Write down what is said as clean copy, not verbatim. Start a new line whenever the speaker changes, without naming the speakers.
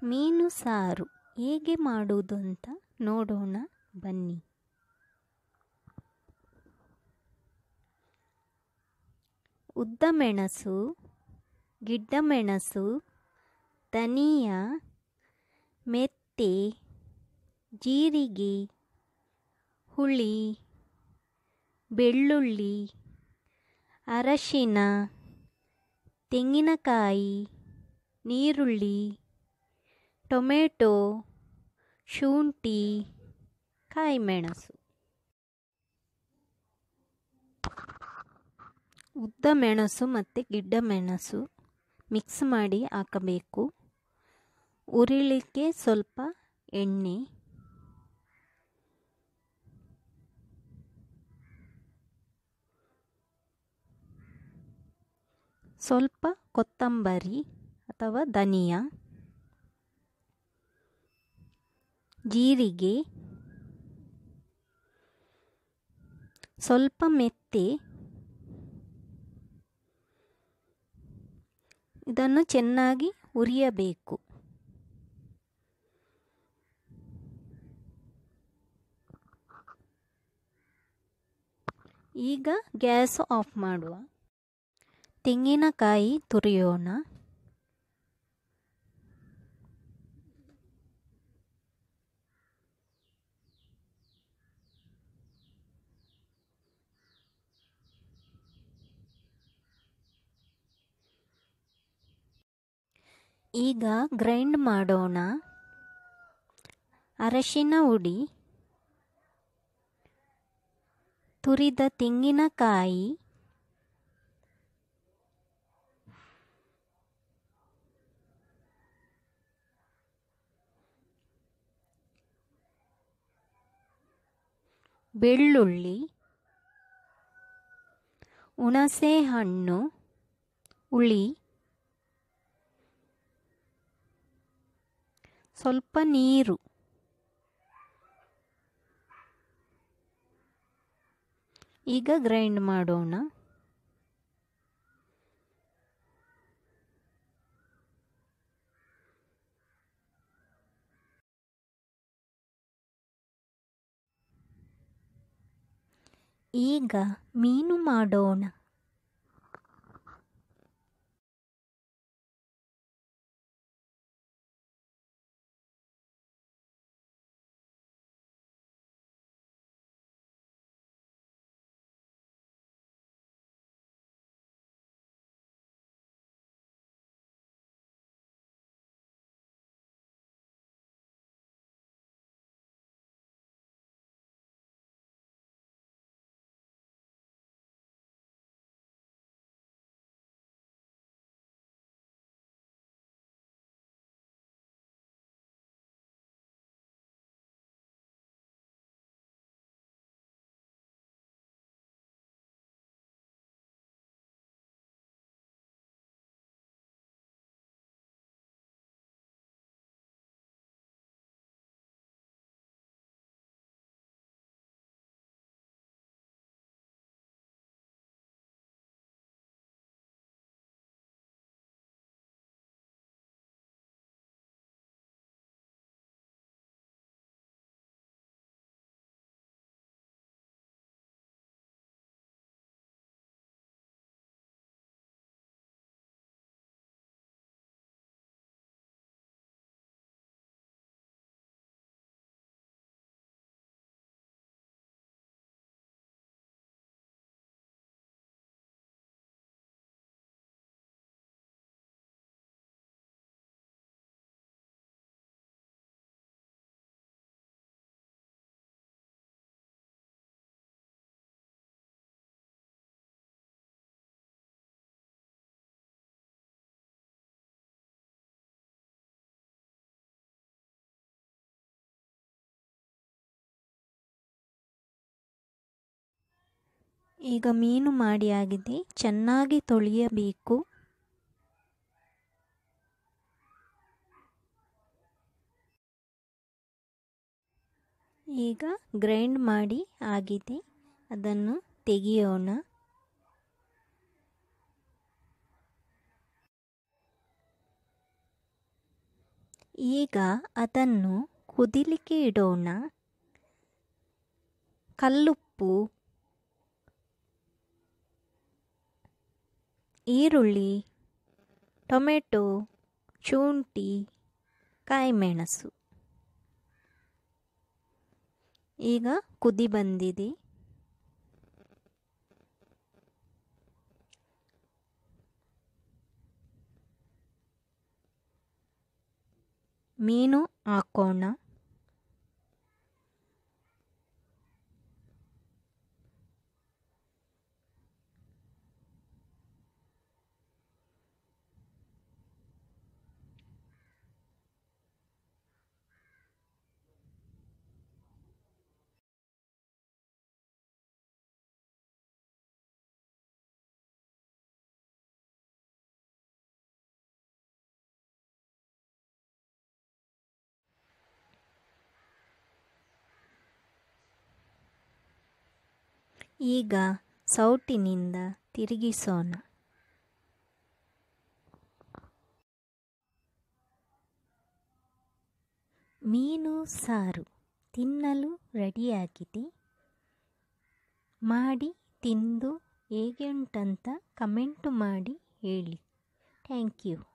ಮೀನು ಸಾರು ಹೇಗೆ ಮಾಡುವುದು ಅಂತ ನೋಡೋಣ ಬನ್ನಿ. ಉದ್ದ ಮೆಣಸು, ಗಿಡ್ಡ ಮೆಣಸು, ಧನಿಯಾ, ಮೆಂತೆ, ಜೀರಿಗೆ, ಹುಳಿ, ಬೆಳ್ಳುಳ್ಳಿ, ಅರಶಿನ, ತೆಂಗಿನಕಾಯಿ, ನೀರುಳ್ಳಿ, ಟೊಮೆಟೊ, ಶುಂಠಿ, ಕಾಯಿಮೆಣಸು. ಉದ್ದ ಮೆಣಸು ಮತ್ತು ಗಿಡ್ಡ ಮೆಣಸು ಮಿಕ್ಸ್ ಮಾಡಿ ಹಾಕಬೇಕು. ಉರಿಲಿಕ್ಕೆ ಸ್ವಲ್ಪ ಎಣ್ಣೆ, ಸ್ವಲ್ಪ ಕೊತ್ತಂಬರಿ ಅಥವಾ ಧನಿಯಾ, ಜೀರಿಗೆ, ಸ್ವಲ್ಪ ಮೆಂತೆ. ಇದನ್ನು ಚೆನ್ನಾಗಿ ಹುರಿಯಬೇಕು. ಈಗ ಗ್ಯಾಸ್ ಆಫ್ ಮಾಡುವ. ತೆಂಗಿನಕಾಯಿ ತುರಿಯೋಣ. ಈಗ ಗ್ರೈಂಡ್ ಮಾಡೋಣ. ಅರಶಿನ ಹುಡಿ, ತುರಿದ ತೆಂಗಿನಕಾಯಿ, ಬೆಳ್ಳುಳ್ಳಿ, ಹುಣಸೆ ಹಣ್ಣು, ಹುಳಿ, ಸ್ವಲ್ಪ ನೀರು. ಈಗ ಗ್ರೈಂಡ್ ಮಾಡೋಣ. ಈಗ ಮೀನು ಮಾಡೋಣ. ಈಗ ಮೀನು ಮಾಡಿ ಆಗಿದೆ. ಚೆನ್ನಾಗಿ ತೊಳೆಯಬೇಕು. ಈಗ ಗ್ರೈಂಡ್ ಮಾಡಿ ಆಗಿದೆ. ಅದನ್ನು ತೆಗೆಯೋಣ. ಈಗ ಅದನ್ನು ಕುದಿಲಿಕ್ಕೆ ಇಡೋಣ. ಕಲ್ಲುಪ್ಪು, ಈರುಳ್ಳಿ, ಟೊಮೆಟೊ, ಶುಂಠಿ, ಕಾಯಿಮೆಣಸು. ಈಗ ಕುದಿ ಬಂದಿದೆ. ಮೀನು ಹಾಕೋಣ. ಈಗ ಸೌಟಿನಿಂದ ತಿರುಗಿಸೋಣ. ಮೀನು ಸಾರು ತಿನ್ನಲು ರೆಡಿಯಾಗಿದೆ. ಮಾಡಿ ತಿಂದು ಹೇಗೆ ಉಂಟಂತ ಕಮೆಂಟು ಮಾಡಿ ಹೇಳಿ. Thank you.